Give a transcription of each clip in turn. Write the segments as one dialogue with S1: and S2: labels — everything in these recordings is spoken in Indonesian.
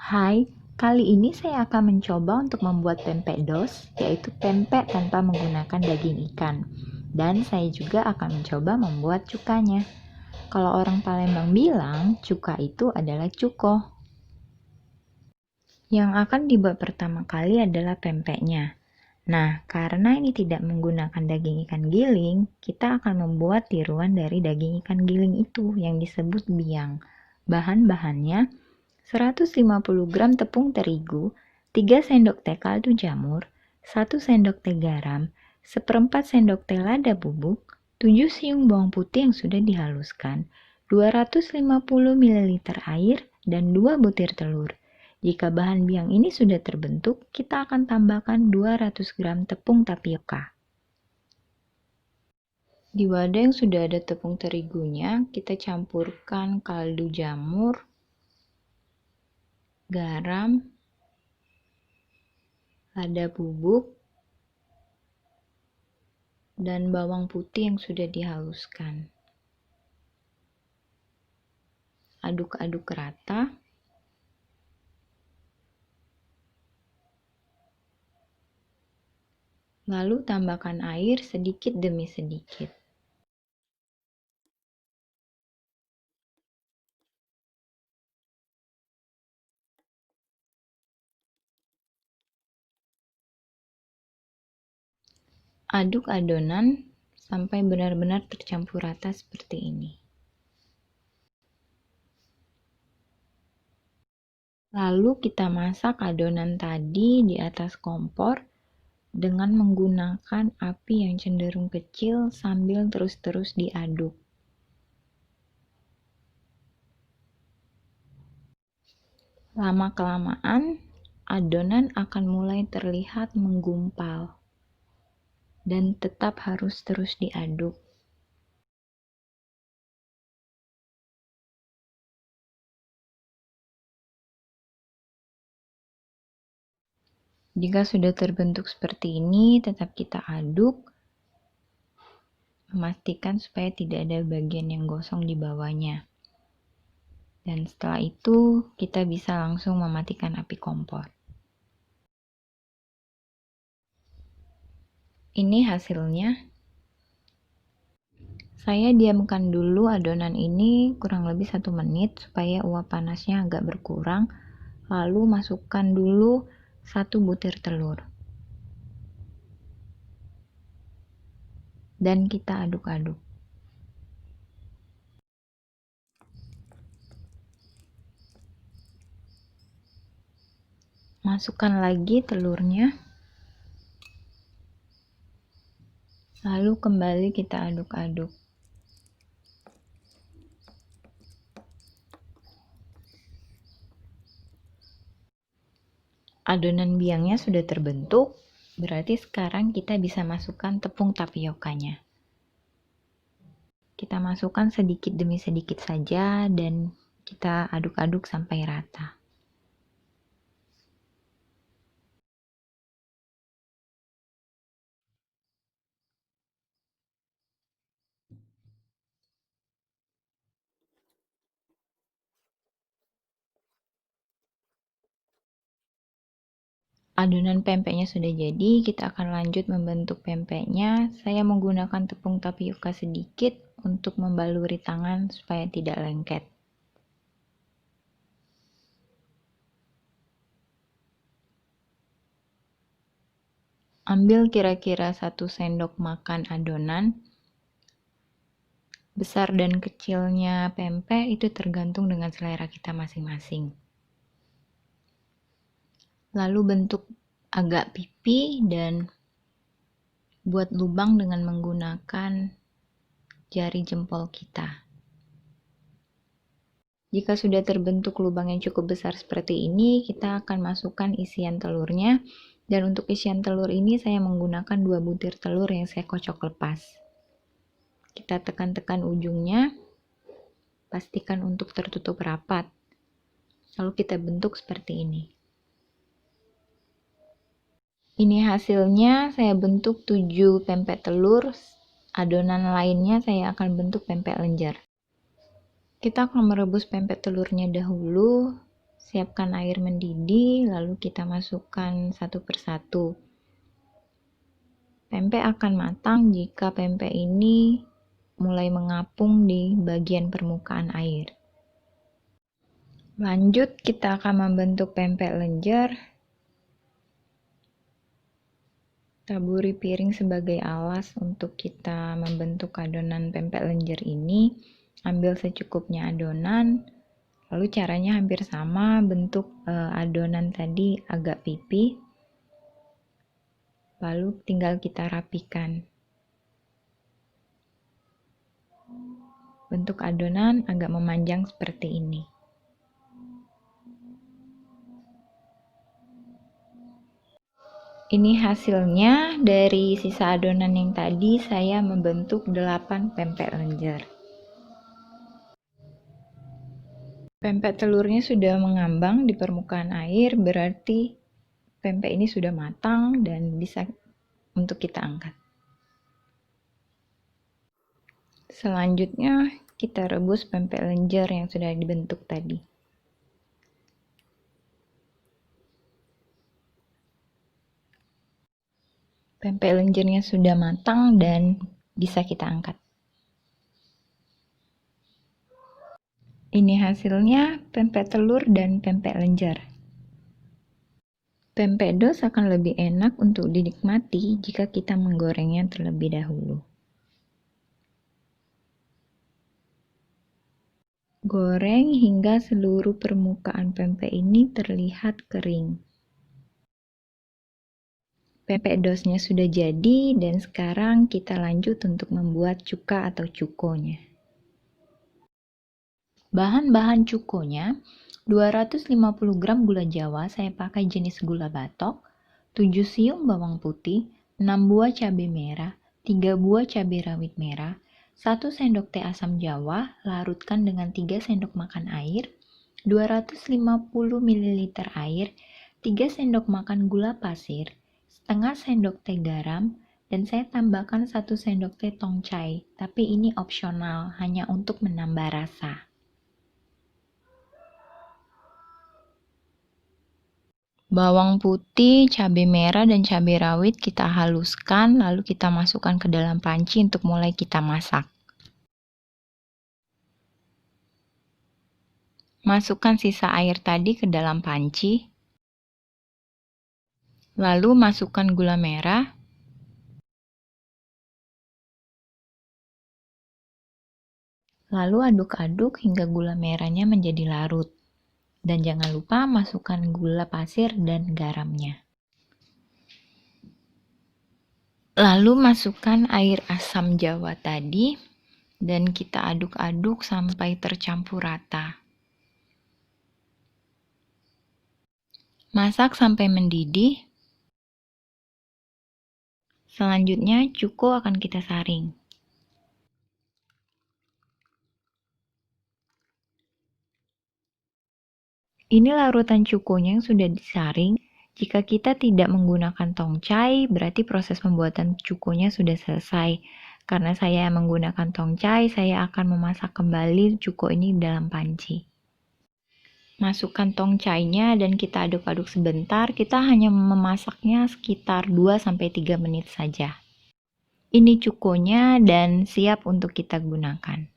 S1: Hai, kali ini saya akan mencoba untuk membuat pempek dos, yaitu pempek tanpa menggunakan daging ikan. Dan saya juga akan mencoba membuat cukanya. Kalau orang Palembang bilang, cuka itu adalah cuko. Yang akan dibuat pertama kali adalah pempeknya. Nah, karena ini tidak menggunakan daging ikan giling, kita akan membuat tiruan dari daging ikan giling itu yang disebut biang. Bahan-bahannya 150 gram tepung terigu, 3 sendok teh kaldu jamur, 1 sendok teh garam, seperempat sendok teh lada bubuk, 7 siung bawang putih yang sudah dihaluskan, 250 ml air, dan 2 butir telur. Jika bahan biang ini sudah terbentuk, kita akan tambahkan 200 gram tepung tapioka. Di wadah yang sudah ada tepung terigunya, kita campurkan kaldu jamur, garam, lada bubuk, dan bawang putih yang sudah dihaluskan. Aduk-aduk rata. Lalu tambahkan air sedikit demi sedikit. Aduk adonan sampai benar-benar tercampur rata seperti ini. Lalu kita masak adonan tadi di atas kompor dengan menggunakan api yang cenderung kecil sambil terus-terus diaduk. Lama-kelamaan, adonan akan mulai terlihat menggumpal dan tetap harus terus diaduk. Jika sudah terbentuk seperti ini, tetap kita aduk, memastikan supaya tidak ada bagian yang gosong di bawahnya. Dan setelah itu, kita bisa langsung mematikan api kompor. Ini hasilnya. Saya diamkan dulu adonan ini kurang lebih 1 menit supaya uap panasnya agak berkurang. Lalu masukkan dulu 1 butir telur. Dan kita aduk-aduk. Masukkan lagi telurnya. Lalu kembali kita aduk-aduk. Adonan biangnya sudah terbentuk, berarti sekarang kita bisa masukkan tepung tapiokanya. Kita masukkan sedikit demi sedikit saja dan kita aduk-aduk sampai rata. Adonan pempeknya sudah jadi, kita akan lanjut membentuk pempeknya. Saya menggunakan tepung tapioka sedikit untuk membaluri tangan supaya tidak lengket. Ambil kira-kira 1 sendok makan adonan. Besar dan kecilnya pempek itu tergantung dengan selera kita masing-masing. Lalu bentuk agak pipi dan buat lubang dengan menggunakan jari jempol kita. Jika sudah terbentuk lubang yang cukup besar seperti ini, kita akan masukkan isian telurnya. Dan untuk isian telur ini saya menggunakan 2 butir telur yang saya kocok lepas. Kita tekan-tekan ujungnya, pastikan untuk tertutup rapat. Lalu kita bentuk seperti ini. Ini hasilnya, saya bentuk 7 pempek telur. Adonan lainnya saya akan bentuk pempek lenjer. Kita akan merebus pempek telurnya dahulu Siapkan air mendidih, lalu kita masukkan satu persatu. Pempek akan matang jika pempek ini mulai mengapung di bagian permukaan air. Lanjut, kita akan membentuk pempek lenjer. Taburi piring sebagai alas untuk kita membentuk adonan pempek lenjer ini. Ambil secukupnya adonan. Lalu caranya hampir sama, bentuk adonan tadi agak pipih. Lalu tinggal kita rapikan. Bentuk adonan agak memanjang seperti ini. Ini hasilnya dari sisa adonan yang tadi saya membentuk 8 pempek lenjer. Pempek telurnya sudah mengambang di permukaan air, berarti pempek ini sudah matang dan bisa untuk kita angkat. Selanjutnya kita rebus pempek lenjer yang sudah dibentuk tadi. Pempek lenjernya sudah matang dan bisa kita angkat. Ini hasilnya pempek telur dan pempek lenjer. Pempek dos akan lebih enak untuk dinikmati jika kita menggorengnya terlebih dahulu. Goreng hingga seluruh permukaan pempek ini terlihat kering. Pempek dosnya sudah jadi dan sekarang kita lanjut untuk membuat cuka atau cukonya. Bahan-bahan cukonya, 250 gram gula jawa, saya pakai jenis gula batok, 7 siung bawang putih, 6 buah cabai merah, 3 buah cabai rawit merah, 1 sendok teh asam jawa, larutkan dengan 3 sendok makan air, 250 ml air, 3 sendok makan gula pasir, setengah sendok teh garam, dan saya tambahkan 1 sendok teh tongcai, tapi ini opsional, hanya untuk menambah rasa. Bawang putih, cabai merah, dan cabai rawit kita haluskan, lalu kita masukkan ke dalam panci untuk mulai kita masak. Masukkan sisa air tadi ke dalam panci. Lalu masukkan gula merah. Lalu aduk-aduk hingga gula merahnya menjadi larut. Dan jangan lupa masukkan gula pasir dan garamnya. Lalu masukkan air asam jawa tadi dan kita aduk-aduk sampai tercampur rata. Masak sampai mendidih. Selanjutnya cuko akan kita saring. Ini larutan cukonya yang sudah disaring. Jika kita tidak menggunakan tongcai, berarti proses pembuatan cukonya sudah selesai. Karena saya menggunakan tongcai, saya akan memasak kembali cuko ini dalam panci. Masukkan tongcainya dan kita aduk-aduk sebentar. Kita hanya memasaknya sekitar 2-3 menit saja. Ini cukonya dan siap untuk kita gunakan.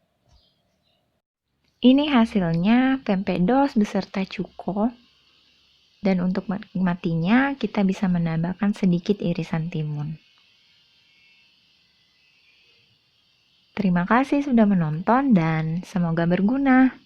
S1: Ini hasilnya pempek dos beserta cuko. Dan untuk menikmatinya, kita bisa menambahkan sedikit irisan timun. Terima kasih sudah menonton dan semoga berguna.